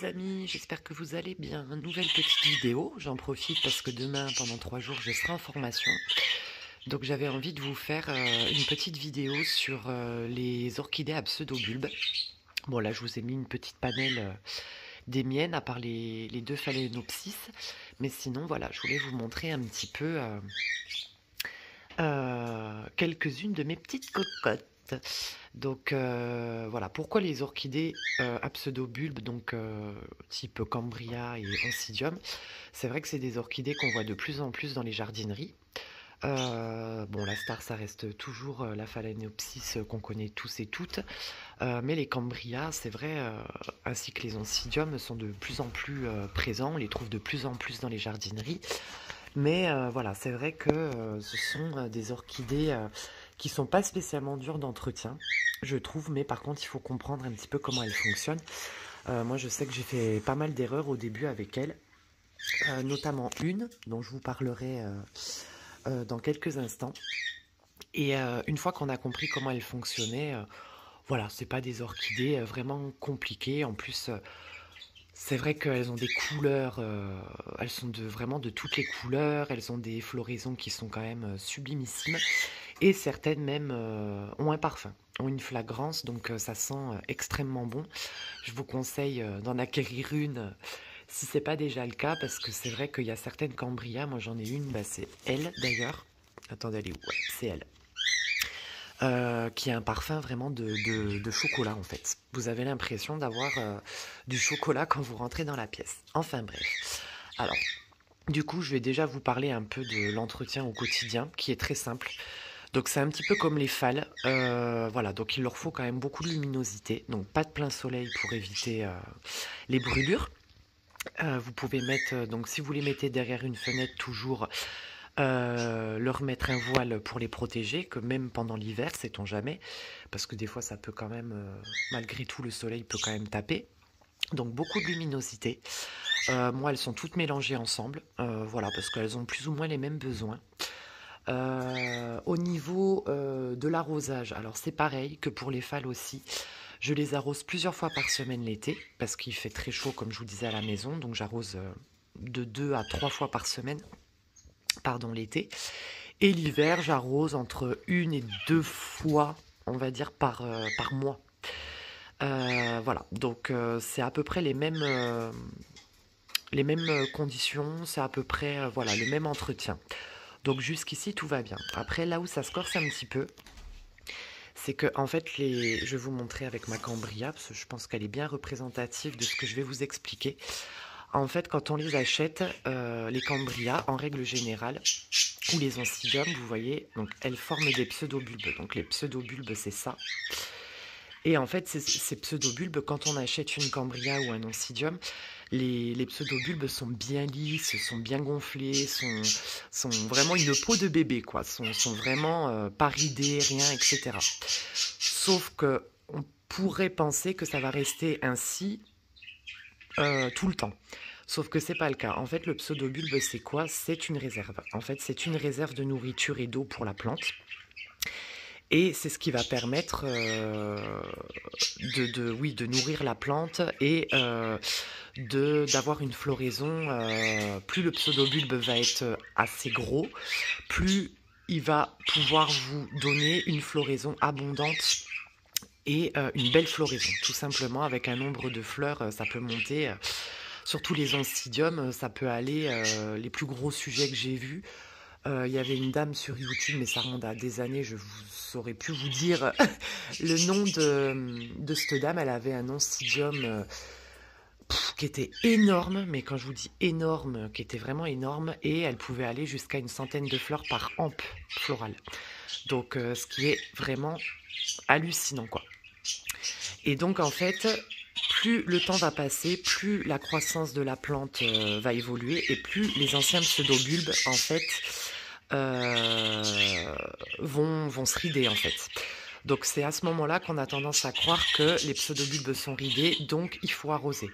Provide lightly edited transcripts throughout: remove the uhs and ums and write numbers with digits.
les amis, j'espère que vous allez bien. Nouvelle petite vidéo, j'en profite parce que demain, pendant 3 jours, je serai en formation. Donc j'avais envie de vous faire une petite vidéo sur les orchidées à pseudobulbes. Bon là, je vous ai mis une petite panel des miennes, à part les deux phalaenopsis. Mais sinon, voilà, je voulais vous montrer un petit peu quelques-unes de mes petites cocottes. Donc voilà, pourquoi les orchidées à pseudobulbes, donc type Cambria et Oncidium. C'est vrai que c'est des orchidées qu'on voit de plus en plus dans les jardineries. Bon, la star, ça reste toujours la phalaenopsis qu'on connaît tous et toutes. Mais les Cambria, c'est vrai, ainsi que les Oncidium, sont de plus en plus présents. On les trouve de plus en plus dans les jardineries. Mais voilà, c'est vrai que ce sont des orchidées qui sont pas spécialement dures d'entretien, je trouve, mais par contre, il faut comprendre un petit peu comment elles fonctionnent. Moi, je sais que j'ai fait pas mal d'erreurs au début avec elles, notamment une dont je vous parlerai dans quelques instants. Et une fois qu'on a compris comment elles fonctionnaient, voilà, c'est pas des orchidées vraiment compliquées. En plus, c'est vrai qu'elles ont des couleurs, elles sont vraiment de toutes les couleurs, elles ont des floraisons qui sont quand même sublimissimes, et certaines même ont un parfum, ont une fragrance, donc ça sent extrêmement bon. Je vous conseille d'en acquérir une si c'est pas déjà le cas, parce que c'est vrai qu'il y a certaines Cambria, moi j'en ai une, bah c'est elle d'ailleurs, attendez, elle est où? Ouais, c'est elle. Qui a un parfum vraiment de chocolat en fait. Vous avez l'impression d'avoir du chocolat quand vous rentrez dans la pièce. Enfin bref. Alors, du coup, je vais déjà vous parler un peu de l'entretien au quotidien, qui est très simple. Donc c'est un petit peu comme les phales. Voilà, donc il leur faut quand même beaucoup de luminosité. Donc pas de plein soleil pour éviter les brûlures. Vous pouvez mettre, donc si vous les mettez derrière une fenêtre toujours, leur mettre un voile pour les protéger, que même pendant l'hiver, sait-on jamais, parce que des fois ça peut quand même, malgré tout, le soleil peut quand même taper. Donc beaucoup de luminosité. Moi, elles sont toutes mélangées ensemble, voilà, parce qu'elles ont plus ou moins les mêmes besoins. Au niveau de l'arrosage, alors c'est pareil que pour les phales aussi. Je les arrose plusieurs fois par semaine l'été, parce qu'il fait très chaud, comme je vous disais, à la maison, donc j'arrose de 2 à 3 fois par semaine, pardon, l'été. Et l'hiver, j'arrose entre 1 et 2 fois, on va dire, par mois. Voilà, donc c'est à peu près les mêmes conditions, c'est à peu près voilà, le même entretien. Donc jusqu'ici, tout va bien. Après, là où ça se corse un petit peu, c'est que en fait, je vais vous montrer avec ma Cambria, parce que je pense qu'elle est bien représentative de ce que je vais vous expliquer. En fait, quand on les achète, les Cambria, en règle générale, ou les Oncidium, vous voyez, donc elles forment des pseudobulbes. Donc les pseudobulbes, c'est ça. Et en fait, ces pseudobulbes, quand on achète une Cambria ou un Oncidium, les pseudobulbes sont bien lisses, sont bien gonflés, sont vraiment une peau de bébé, quoi. Sont vraiment pas ridés, rien, etc. Sauf que on pourrait penser que ça va rester ainsi tout le temps. Sauf que c'est pas le cas. En fait, le pseudobulbe, c'est quoi? C'est une réserve. En fait, c'est une réserve de nourriture et d'eau pour la plante. Et c'est ce qui va permettre de nourrir la plante et d'avoir une floraison. Plus le pseudobulbe va être assez gros, plus il va pouvoir vous donner une floraison abondante et une belle floraison. Tout simplement, avec un nombre de fleurs, ça peut monter. Surtout les oncidiums, ça peut aller. Les plus gros sujets que j'ai vus. Il y avait une dame sur YouTube, mais ça remonte à des années, je ne saurais plus vous dire le nom de cette dame. Elle avait un oncidium qui était énorme, mais quand je vous dis énorme, qui était vraiment énorme, et elle pouvait aller jusqu'à une centaine de fleurs par hampe florale. Donc ce qui est vraiment hallucinant, quoi. Et donc en fait, plus le temps va passer, plus la croissance de la plante va évoluer, et plus les anciens pseudobulbes, en fait, vont se rider, en fait. Donc c'est à ce moment-là qu'on a tendance à croire que les pseudobulbes sont ridés, donc il faut arroser.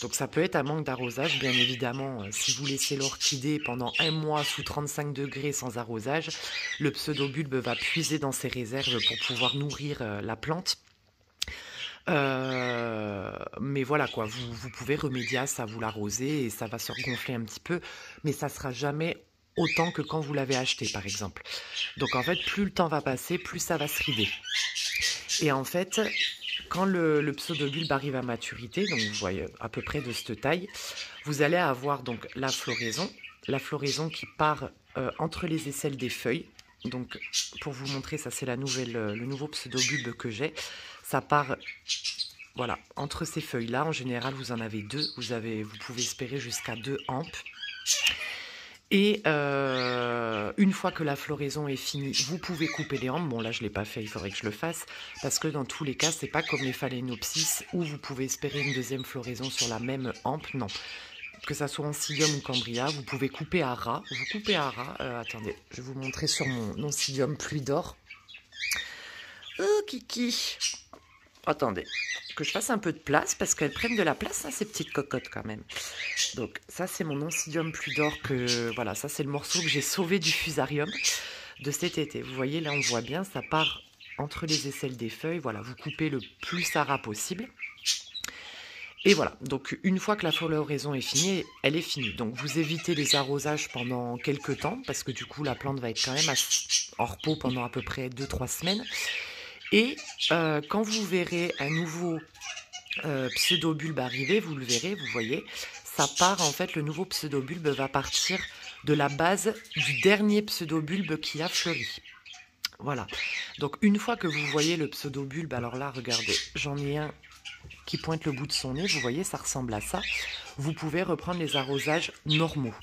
Donc ça peut être un manque d'arrosage, bien évidemment. Si vous laissez l'orchidée pendant 1 mois sous 35 degrés sans arrosage, le pseudobulbe va puiser dans ses réserves pour pouvoir nourrir la plante. Mais voilà quoi, vous pouvez remédier à ça, vous l'arrosez et ça va se regonfler un petit peu, mais ça sera jamais autant que quand vous l'avez acheté, par exemple. Donc en fait, plus le temps va passer, plus ça va se rider. Et en fait, quand le pseudobulbe arrive à maturité, donc vous voyez à peu près de cette taille, vous allez avoir donc la floraison qui part entre les aisselles des feuilles. Donc pour vous montrer, ça c'est le nouveau pseudobulbe que j'ai. Ça part, voilà, entre ces feuilles-là. En général, vous en avez deux. Vous pouvez espérer jusqu'à 2 hampes. Et une fois que la floraison est finie, vous pouvez couper les hampes. Bon, là, je ne l'ai pas fait, il faudrait que je le fasse. Parce que dans tous les cas, c'est pas comme les phalaenopsis où vous pouvez espérer une deuxième floraison sur la même hampe. Non. Que ça soit Oncidium ou Cambria, vous pouvez couper à ras. Vous coupez à ras. Attendez, je vais vous montrer sur mon Oncidium Pluidor. Oh, Kiki. Attendez, que je fasse un peu de place parce qu'elles prennent de la place, hein, ces petites cocottes quand même. Donc ça c'est mon Oncidium Pluidor que voilà, ça c'est le morceau que j'ai sauvé du fusarium de cet été. Vous voyez là, on voit bien, ça part entre les aisselles des feuilles. Voilà, vous coupez le plus à ras possible. Et voilà, donc une fois que la floraison est finie, elle est finie. Donc vous évitez les arrosages pendant quelques temps parce que du coup la plante va être quand même en repos pendant à peu près 2-3 semaines. Et quand vous verrez un nouveau pseudobulbe arriver, vous le verrez, vous voyez, ça part en fait, le nouveau pseudobulbe va partir de la base du dernier pseudobulbe qui a fleuri. Voilà, donc une fois que vous voyez le pseudobulbe, alors là, regardez, j'en ai un qui pointe le bout de son nez, vous voyez, ça ressemble à ça. Vous pouvez reprendre les arrosages normaux.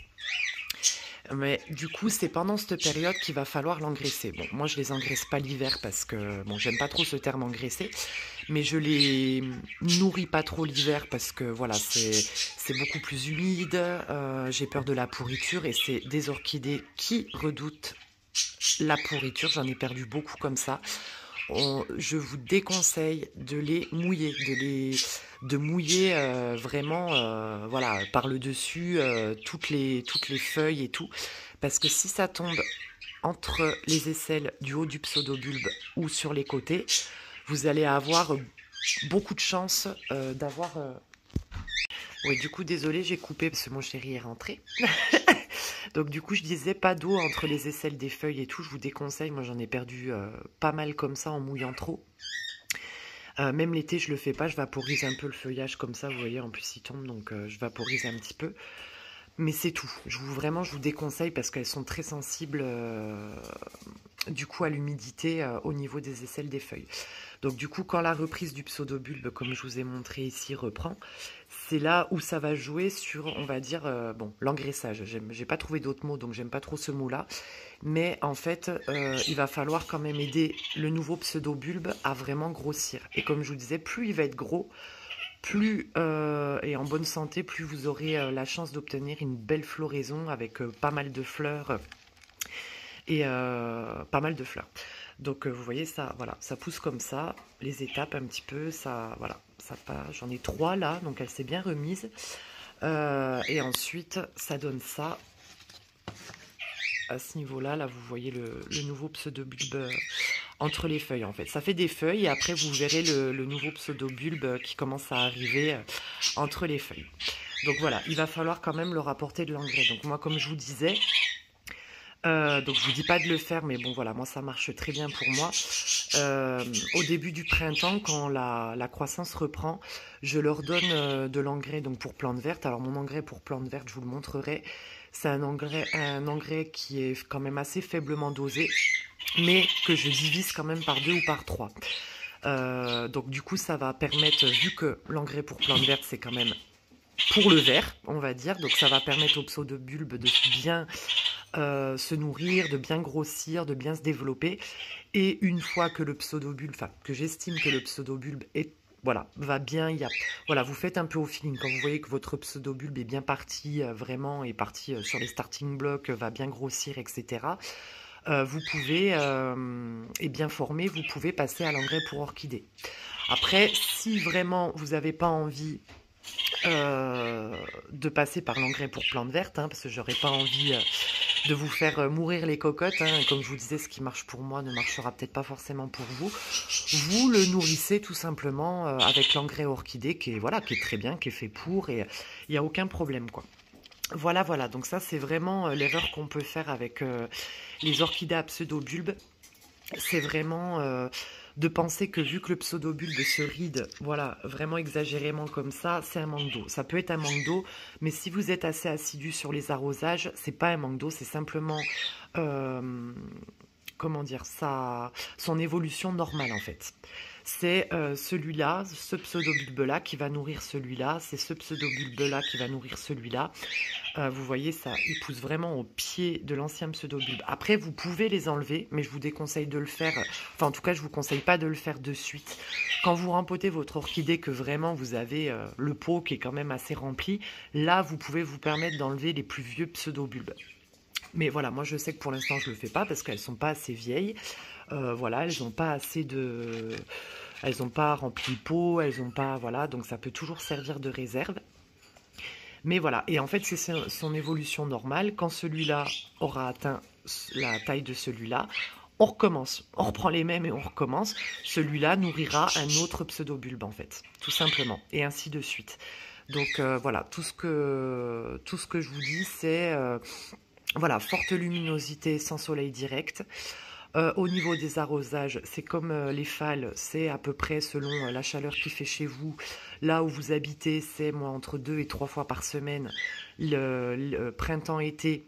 Mais du coup, c'est pendant cette période qu'il va falloir l'engraisser. Bon, moi, je les engraisse pas l'hiver parce que, bon, j'aime pas trop ce terme engraisser, mais je les nourris pas trop l'hiver parce que, voilà, c'est beaucoup plus humide, j'ai peur de la pourriture et c'est des orchidées qui redoutent la pourriture. J'en ai perdu beaucoup comme ça. Je vous déconseille de les mouiller, de mouiller vraiment voilà, par le dessus toutes les feuilles et tout, parce que si ça tombe entre les aisselles du haut du pseudobulbe ou sur les côtés, vous allez avoir beaucoup de chance d'avoir... Oui, du coup, désolé, j'ai coupé parce que mon chéri est rentré. Donc du coup, je disais pas d'eau entre les aisselles des feuilles et tout. Je vous déconseille. Moi, j'en ai perdu pas mal comme ça en mouillant trop. Même l'été, je le fais pas. Je vaporise un peu le feuillage comme ça. Vous voyez, en plus, il tombe. Donc je vaporise un petit peu. Mais c'est tout. Vraiment, je vous déconseille parce qu'elles sont très sensibles du coup à l'humidité au niveau des aisselles des feuilles. Donc du coup, quand la reprise du pseudobulbe, comme je vous ai montré ici, reprend, c'est là où ça va jouer sur, on va dire, bon, l'engraissage. J'ai pas trouvé d'autres mots, donc j'aime pas trop ce mot-là. Mais en fait, il va falloir quand même aider le nouveau pseudobulbe à vraiment grossir. Et comme je vous disais, plus il va être gros, plus et en bonne santé, plus vous aurez la chance d'obtenir une belle floraison avec pas mal de fleurs et pas mal de fleurs. Donc vous voyez ça, voilà, ça pousse comme ça, les étapes un petit peu, ça, voilà, ça passe. J'en ai 3 là, donc elle s'est bien remise. Et ensuite, ça donne ça. À ce niveau-là, là, vous voyez le nouveau pseudobulbe entre les feuilles, en fait. Ça fait des feuilles, et après, vous verrez le nouveau pseudobulbe qui commence à arriver entre les feuilles. Donc voilà, il va falloir quand même leur apporter de l'engrais. Donc moi, comme je vous disais, donc je vous dis pas de le faire, mais bon voilà, moi ça marche très bien pour moi. Au début du printemps, quand la croissance reprend, je leur donne de l'engrais donc pour plantes vertes. Alors mon engrais pour plantes vertes, je vous le montrerai. C'est un engrais qui est quand même assez faiblement dosé, mais que je divise quand même par 2 ou par 3. Donc du coup ça va permettre, vu que l'engrais pour plantes vertes c'est quand même pour le vert, on va dire, donc ça va permettre au pseudobulbe de bien se nourrir, de bien grossir, de bien se développer. Et une fois que le pseudobulbe, enfin que j'estime que le pseudobulbe est, voilà, va bien, voilà, vous faites un peu au feeling. Quand vous voyez que votre pseudobulbe est bien parti, vraiment, est parti sur les starting blocks, va bien grossir, etc. Vous pouvez, et bien formé, vous pouvez passer à l'engrais pour orchidée. Après, si vraiment vous n'avez pas envie de passer par l'engrais pour plantes vertes, hein, parce que j'aurais pas envie de vous faire mourir les cocottes, hein. Comme je vous disais, ce qui marche pour moi ne marchera peut-être pas forcément pour vous. Vous le nourrissez tout simplement avec l'engrais orchidée qui est, voilà, qui est très bien, qui est fait pour, et il n'y a aucun problème, quoi. Voilà, voilà, donc ça c'est vraiment l'erreur qu'on peut faire avec les orchidées à pseudobulbes. C'est vraiment de penser que vu que le pseudobulbe se ride, voilà, vraiment exagérément comme ça, c'est un manque d'eau. Ça peut être un manque d'eau, mais si vous êtes assez assidu sur les arrosages, c'est pas un manque d'eau, c'est simplement, euh, comment dire, son évolution normale en fait. C'est celui-là, ce pseudobulbe-là qui va nourrir celui-là, c'est ce pseudobulbe-là qui va nourrir celui-là. Vous voyez, ça, il pousse vraiment au pied de l'ancien pseudobulbe. Après, vous pouvez les enlever, mais je vous déconseille de le faire. Enfin, en tout cas, je vous conseille pas de le faire de suite. Quand vous rempotez votre orchidée, que vraiment vous avez le pot qui est quand même assez rempli, là, vous pouvez vous permettre d'enlever les plus vieux pseudobulbes. Mais voilà, moi je sais que pour l'instant je le fais pas parce qu'elles sont pas assez vieilles. Voilà, elles n'ont pas assez de... Elles n'ont pas rempli le pot, elles n'ont pas... Voilà, donc ça peut toujours servir de réserve. Mais voilà, et en fait c'est son évolution normale. Quand celui-là aura atteint la taille de celui-là, on recommence. On reprend les mêmes et on recommence. Celui-là nourrira un autre pseudobulbe en fait, tout simplement. Et ainsi de suite. Donc voilà, tout ce que je vous dis c'est... voilà, forte luminosité sans soleil direct. Au niveau des arrosages, c'est comme les fales, c'est à peu près selon la chaleur qu'il fait chez vous. Là où vous habitez, c'est moi entre 2 et 3 fois par semaine, le printemps-été,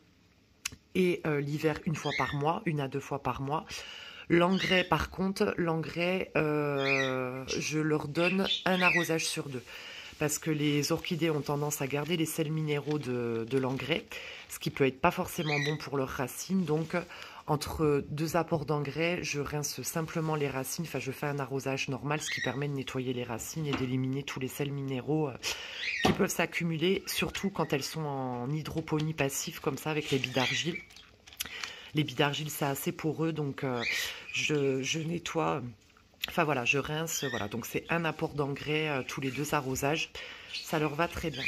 et l'hiver 1 fois par mois, 1 à 2 fois par mois. L'engrais, par contre, l'engrais, je leur donne un arrosage sur 2. Parce que les orchidées ont tendance à garder les sels minéraux de l'engrais, ce qui peut être pas forcément bon pour leurs racines. Donc, entre 2 apports d'engrais, je rince simplement les racines. Enfin, je fais un arrosage normal, ce qui permet de nettoyer les racines et d'éliminer tous les sels minéraux qui peuvent s'accumuler, surtout quand elles sont en hydroponie passive, comme ça, avec les billes d'argile. Les billes d'argile, c'est assez poreux, donc je nettoie... Enfin voilà, je rince, voilà. Donc c'est un apport d'engrais tous les 2 arrosages. Ça leur va très bien.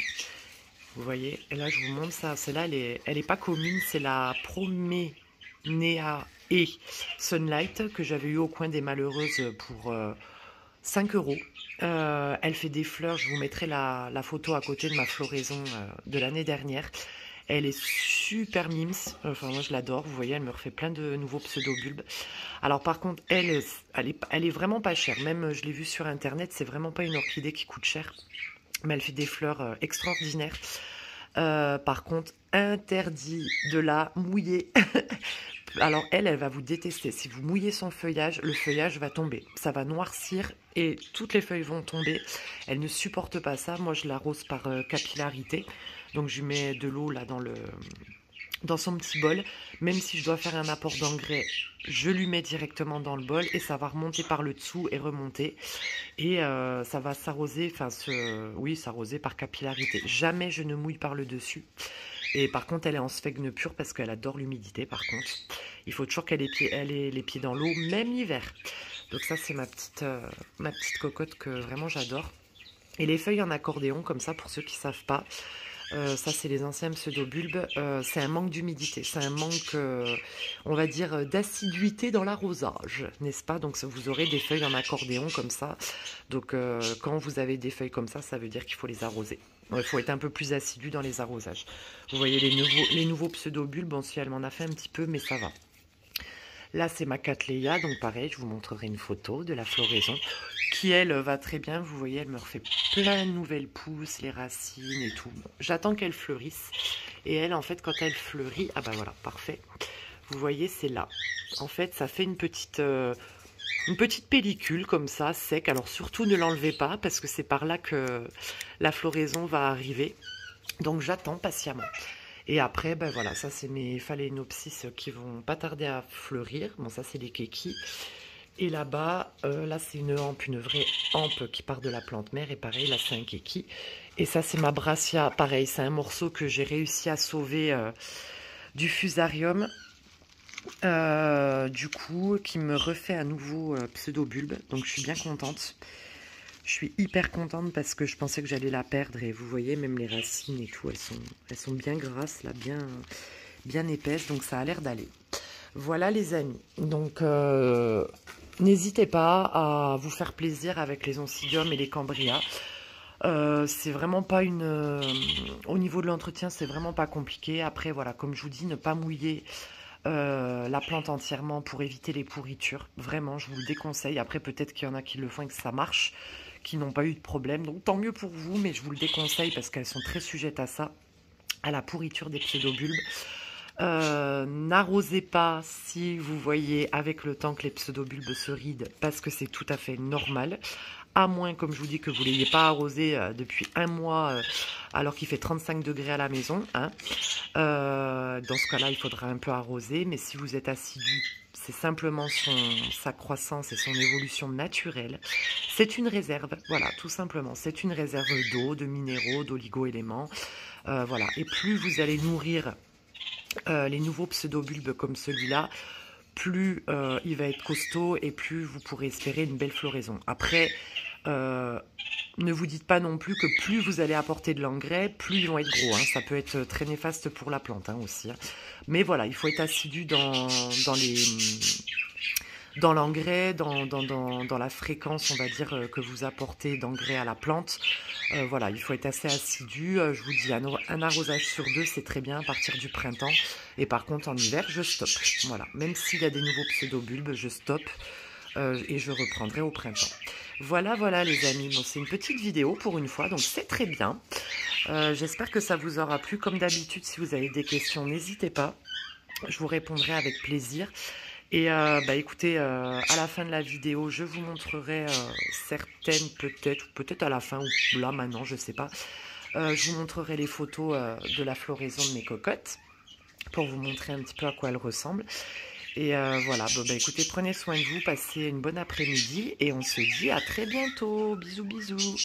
Vous voyez, et là je vous montre ça. Celle-là, elle est pas commune, c'est la Proménéa et Sunlight que j'avais eu au coin des Malheureuses pour 5 €. Elle fait des fleurs, je vous mettrai la photo à côté de ma floraison de l'année dernière. Elle est super mimes, enfin moi je l'adore, vous voyez, elle me refait plein de nouveaux pseudobulbes. Alors par contre, elle est vraiment pas chère, même je l'ai vue sur internet, c'est vraiment pas une orchidée qui coûte cher, mais elle fait des fleurs extraordinaires. Par contre, interdit de la mouiller. Alors elle va vous détester. Si vous mouillez son feuillage, le feuillage va tomber. Ça va noircir et toutes les feuilles vont tomber. Elle ne supporte pas ça. Moi, je l'arrose par capillarité. Donc je lui mets de l'eau là dans son petit bol. Même si je dois faire un apport d'engrais, je lui mets directement dans le bol et ça va remonter par le dessous et remonter. Et ça va s'arroser, enfin oui, s'arroser par capillarité. Jamais je ne mouille par le dessus. Et par contre, elle est en sphègne pure parce qu'elle adore l'humidité. Par contre, il faut toujours qu'elle ait les pieds dans l'eau, même l'hiver. Donc ça, c'est ma petite cocotte que vraiment j'adore. Et les feuilles en accordéon, comme ça, pour ceux qui ne savent pas, ça, c'est les anciens pseudobulbes. C'est un manque d'humidité. C'est un manque, on va dire, d'assiduité dans l'arrosage, n'est-ce pas? Donc, vous aurez des feuilles en accordéon comme ça. Donc, quand vous avez des feuilles comme ça veut dire qu'il faut les arroser. Il faut être un peu plus assidu dans les arrosages. Vous voyez les nouveaux pseudobulbes. Bon, si elle m'en a fait un petit peu, mais ça va. Là, c'est ma Cattleya, donc pareil, je vous montrerai une photo de la floraison qui, elle, va très bien. Vous voyez, elle me refait plein de nouvelles pousses, les racines et tout. Bon, j'attends qu'elle fleurisse. Et elle, en fait, quand elle fleurit, ah bah voilà, parfait. Vous voyez, c'est là. En fait, ça fait une petite pellicule comme ça, sec. Alors surtout, ne l'enlevez pas parce que c'est par là que la floraison va arriver. Donc j'attends patiemment. Et après, ben voilà, ça c'est mes phalaenopsis qui vont pas tarder à fleurir. Bon, ça c'est les kékis. Et là-bas, là c'est une hampe, une vraie hampe qui part de la plante mère. Et pareil, là c'est un kéki. Et ça c'est ma brassia. Pareil, c'est un morceau que j'ai réussi à sauver du fusarium. Du coup, qui me refait un nouveau pseudobulbe. Donc je suis bien contente. Je suis hyper contente parce que je pensais que j'allais la perdre. Et vous voyez, même les racines et tout, elles sont bien grasses, là, bien épaisse, donc ça a l'air d'aller. Voilà les amis, donc n'hésitez pas à vous faire plaisir avec les oncidium et les cambrias. C'est vraiment pas une... au niveau de l'entretien, c'est vraiment pas compliqué. Après, voilà, comme je vous dis, ne pas mouiller la plante entièrement pour éviter les pourritures. Vraiment, je vous le déconseille. Après, peut-être qu'il y en a qui le font et que ça marche, qui n'ont pas eu de problème. Donc, tant mieux pour vous, mais je vous le déconseille parce qu'elles sont très sujettes à ça, à la pourriture des pseudobulbes. N'arrosez pas si vous voyez avec le temps que les pseudobulbes se rident, parce que c'est tout à fait normal. À moins, comme je vous dis, que vous ne l'ayez pas arrosé depuis un mois alors qu'il fait 35 degrés à la maison. Hein. Dans ce cas-là, il faudra un peu arroser. Mais si vous êtes assidu, c'est simplement sa croissance et son évolution naturelle. C'est une réserve, voilà, tout simplement. C'est une réserve d'eau, de minéraux, d'oligo-éléments. Voilà. Et plus vous allez nourrir les nouveaux pseudobulbes comme celui-là, plus il va être costaud et plus vous pourrez espérer une belle floraison. Après, ne vous dites pas non plus que plus vous allez apporter de l'engrais, plus ils vont être gros. Hein. Ça peut être très néfaste pour la plante hein, aussi. Hein. Mais voilà, il faut être assidu dans l'engrais, dans la fréquence, on va dire, que vous apportez d'engrais à la plante. Voilà, il faut être assez assidu. Je vous dis, un arrosage sur 2, c'est très bien à partir du printemps. Et par contre, en hiver, je stoppe. Voilà, même s'il y a des nouveaux pseudobulbes, je stoppe et je reprendrai au printemps. Voilà, voilà les amis. Bon, c'est une petite vidéo pour une fois, donc c'est très bien. J'espère que ça vous aura plu. Comme d'habitude, si vous avez des questions, n'hésitez pas. Je vous répondrai avec plaisir. Et écoutez, à la fin de la vidéo, je vous montrerai certaines peut-être, ou peut-être à la fin, ou là maintenant, je sais pas. Je vous montrerai les photos de la floraison de mes cocottes, pour vous montrer un petit peu à quoi elles ressemblent. Et voilà, bon, écoutez, prenez soin de vous, passez une bonne après-midi, et on se dit à très bientôt. Bisous, bisous.